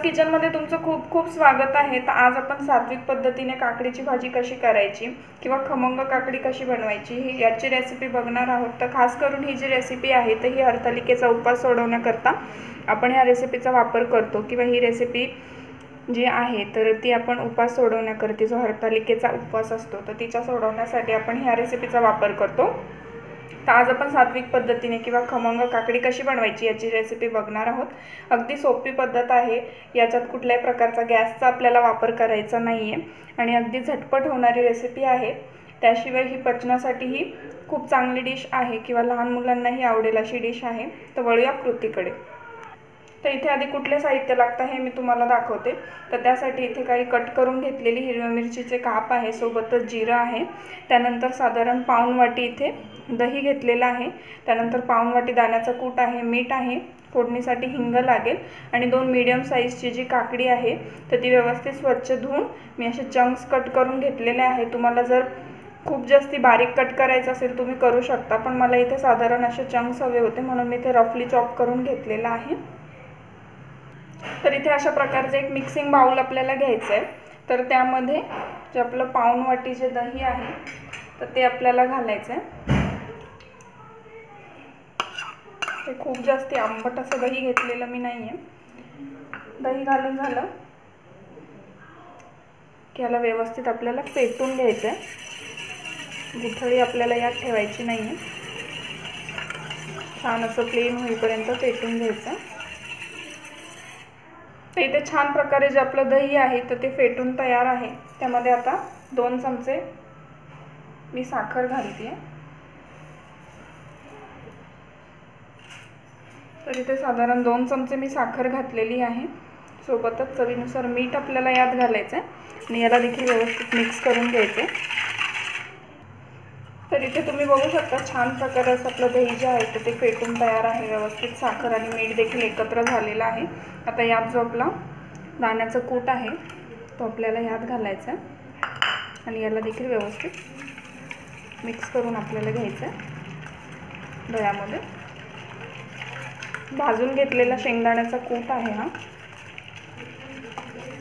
उपवास किचनमध्ये तुमचं खूप खूप स्वागत आहे। तर आज आपण सात्विक पद्धतीने काकडीची भाजी कशी करायची किंवा खमंग काकडी कशी बनवायची ही याची रेसिपी बघणार आहोत। तर खास करून ही जी रेसिपी आहे तर ही हरतालिकेचा उपवास सोडवण्याकरता आपण या रेसिपीचा वापर करतो किंवा ही रेसिपी जी आहे तर ती आपण उपवास सोडवण्याकरता जो हरतालिकेचा उपवास असतो तर तिचा सोडवण्यासाठी आपण ह्या रेसिपीचा वापर करतो। तर आज आपण सात्विक पद्धतीने किंवा खमंग काकडी कशी बनवायची याची रेसिपी बघणार आहोत। अगदी सोपी पद्धत आहे, याच्यात कुठल्याही प्रकारचा गॅसचा आपल्याला वापर करायचा नाही आहे आणि अगदी झटपट होणारी रेसिपी आहे। त्याशिवाय ही पचनासाठी ही खूप चांगली डिश आहे किंवा लहान मुलांनाही आवडेल अशी डिश आहे। तर वळूया कृतीकडे। तर इथे आधी कुठले साहित्य लागतं हे मी तुम्हाला दाखवते। तर त्यासाठी इथे काही कट करून घेतलेली हिरव्या मिरचीचे काप आहे, सोबतच जिरं आहे, त्यानंतर साधारण पाऊण वाटी इथे दही घेतलेला आहे, त्यानंतर पाऊण वाटी दाण्याचा कूट आहे, मीठ आहे, फोडणीसाठी हिंग लागेल आणि 2 मीडियम साईजची जी काकडी आहे तर ती व्यवस्थित स्वच्छ धुवून मी असे चंक्स कट करून घेतलेले आहे। तुम्हाला जर खूप जास्ती बारीक कट करायचं असेल तुम्ही करू शकता, पण मला इथे साधारण असे चंक्स हवे होते म्हणून मी ते रफली चॉप करून घेतलेला आहे। तर इथे अशा प्रकारचे एक मिक्सिंग बाउल आपल्याला घ्यायचं आहे। तर त्यामध्ये जे आपलं पाऊण वाटी जे दही आहे तर ते आपल्याला घालायचं आहे। ते खूप जास्त आंबट असं दही घेतलेलं मी नाही आहे। दही घालून झालं की याला व्यवस्थित आपल्याला फेटून घ्यायचं आहे। गुठळी आपल्याला यात ठेवायची नाही आहे, छान असं प्लेन होईपर्यंत फेटून घ्यायचं। तर इथे छान प्रकारे जे आपलं दही आहे तर ते फेटून तयार आहे। त्यामध्ये आता 2 चमचे मी साखर घालते। तर इथे साधारण 2 चमचे मी साखर घातलेली आहे, सोबतच चवीनुसार मीठ आपल्याला यात घालायचं आहे आणि याला देखील व्यवस्थित मिक्स करून घ्यायचं आहे। तर इथे तुम्ही बघू शकता छान प्रकारे असं आपलं दही जे आहे तर ते फेटून तयार आहे, व्यवस्थित साखर आणि मीठ देखील एकत्र झालेलं आहे। आता यात जो आपला दाण्याचा कूट आहे तो आपल्याला यात घालायचा आहे आणि याला देखील व्यवस्थित मिक्स करून आपल्याला घ्यायचं आहे। दह्यामध्ये भाजून घेतलेला शेंगदाण्याचा कूट आहे हा,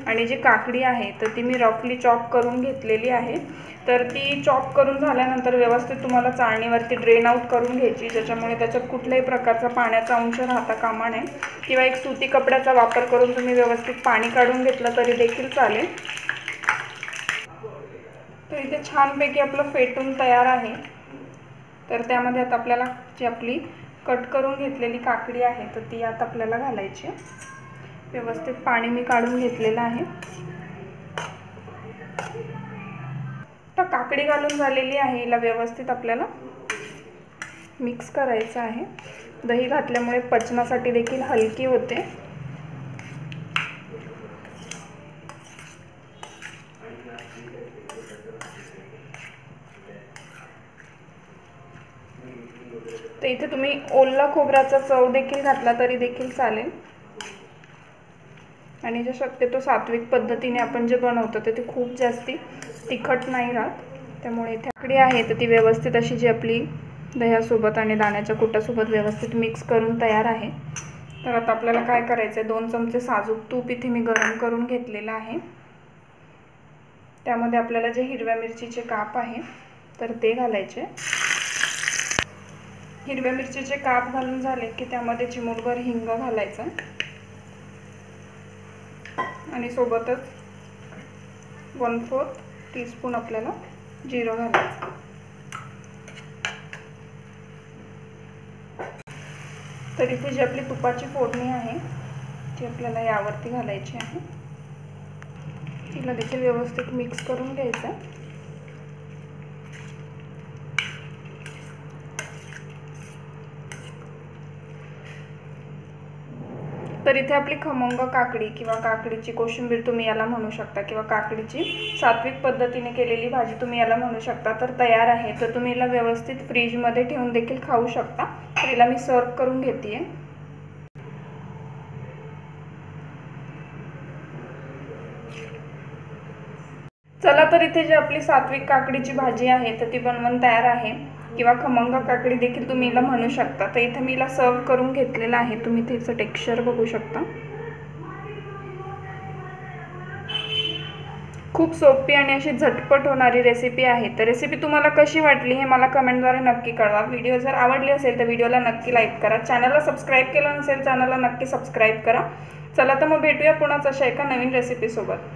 आणि जी काकडी आहे तर ती मी रफली चॉप करून घेतलेली आहे। तर ती चॉप करून झाल्यानंतर व्यवस्थित तुम्हाला चाळणीवरती ड्रेन आउट करून घ्यायची, ज्याच्यामुळे त्याच्यात कुठल्याही प्रकारचा पाण्याचा अंश राहता कामा नये, किंवा एक सुती कपड्याचा वापर करून तुम्ही व्यवस्थित पाणी काढून घेतलं तरी देखील चालेल। तर इथे छानपैकी आपलं फेटून तयार आहे। तर त्यामध्ये आता आपल्याला जी आपली कट करून घेतलेली काकडी आहे तर ती आता आपल्याला घालायची आहे। व्यवस्थित पाणी मी काढून घेतलेलं आहे। तर काकडी घालून झालेली आहे, हिला व्यवस्थित आपल्याला मिक्स करायचं आहे। दही घातल्यामुळे पचनासाठी देखील हलकी होते। तर इथे तुम्ही ओला खोबऱ्याचा चव देखील घातला तरी देखील चालेल, आणि जे शक्यतो सात्विक पद्धतीने आपण जे बनवतो ते खूप जास्ती तिखट नाही राहत, त्यामुळे इथे काकडी आहे तर ती व्यवस्थित अशी जी आपली दह्यासोबत आणि दाण्याच्या कुटासोबत व्यवस्थित मिक्स करून तयार आहे। तर आता आपल्याला काय करायचं आहे, 2 चमचे साजूक तूप इथे मी गरम करून घेतलेलं आहे। त्यामध्ये आपल्याला जे हिरव्या मिरचीचे काप आहे तर ते घालायचे। हिरव्या मिरचीचे काप घालून झाले की त्यामध्ये चिमूटभर हिंग घालायचं आणि सोबतच 1/4 टीस्पून आपल्याला जिरं घालायचं। तर इथे जी आपली तुपाची फोडणी आहे ती आपल्याला यावरती घालायची आहे। तिला देखील व्यवस्थित मिक्स करून घ्यायचं। तर इथे आपली खमंग काकडी किंवा काकडीची कोशिंबीर तुम्ही याला म्हणू शकता, किंवा काकडीची सात्विक पद्धतीने केलेली भाजी तुम्ही याला म्हणू शकता, तर तयार आहे। तर तुम्ही याला व्यवस्थित फ्रीजमध्ये ठेवून देखील खाऊ शकता। तर याला मी सर्व करून घेते। चला, तर इथे जी आपली सात्विक काकडीची भाजी आहे तर ती बनवून तयार आहे, किंवा खमंग काकडी देखील तुम्ही हिला म्हणू शकता। तर इथे मी हिला सर्व करून घेतलेला आहे। तुम्ही तिचं टेक्स्चर बघू शकता। खूप सोपी आणि अशी झटपट होणारी रेसिपी आहे। तर रेसिपी तुम्हाला कशी वाटली हे मला कमेंटद्वारे नक्की कळवा। व्हिडिओ जर आवडली असेल तर व्हिडिओला नक्की लाईक करा। चॅनलला सबस्क्राईब केलं नसेल चॅनलला नक्की सबस्क्राईब करा। चला तर मग भेटूया पुन्हा अशा एका नवीन रेसिपीसोबत।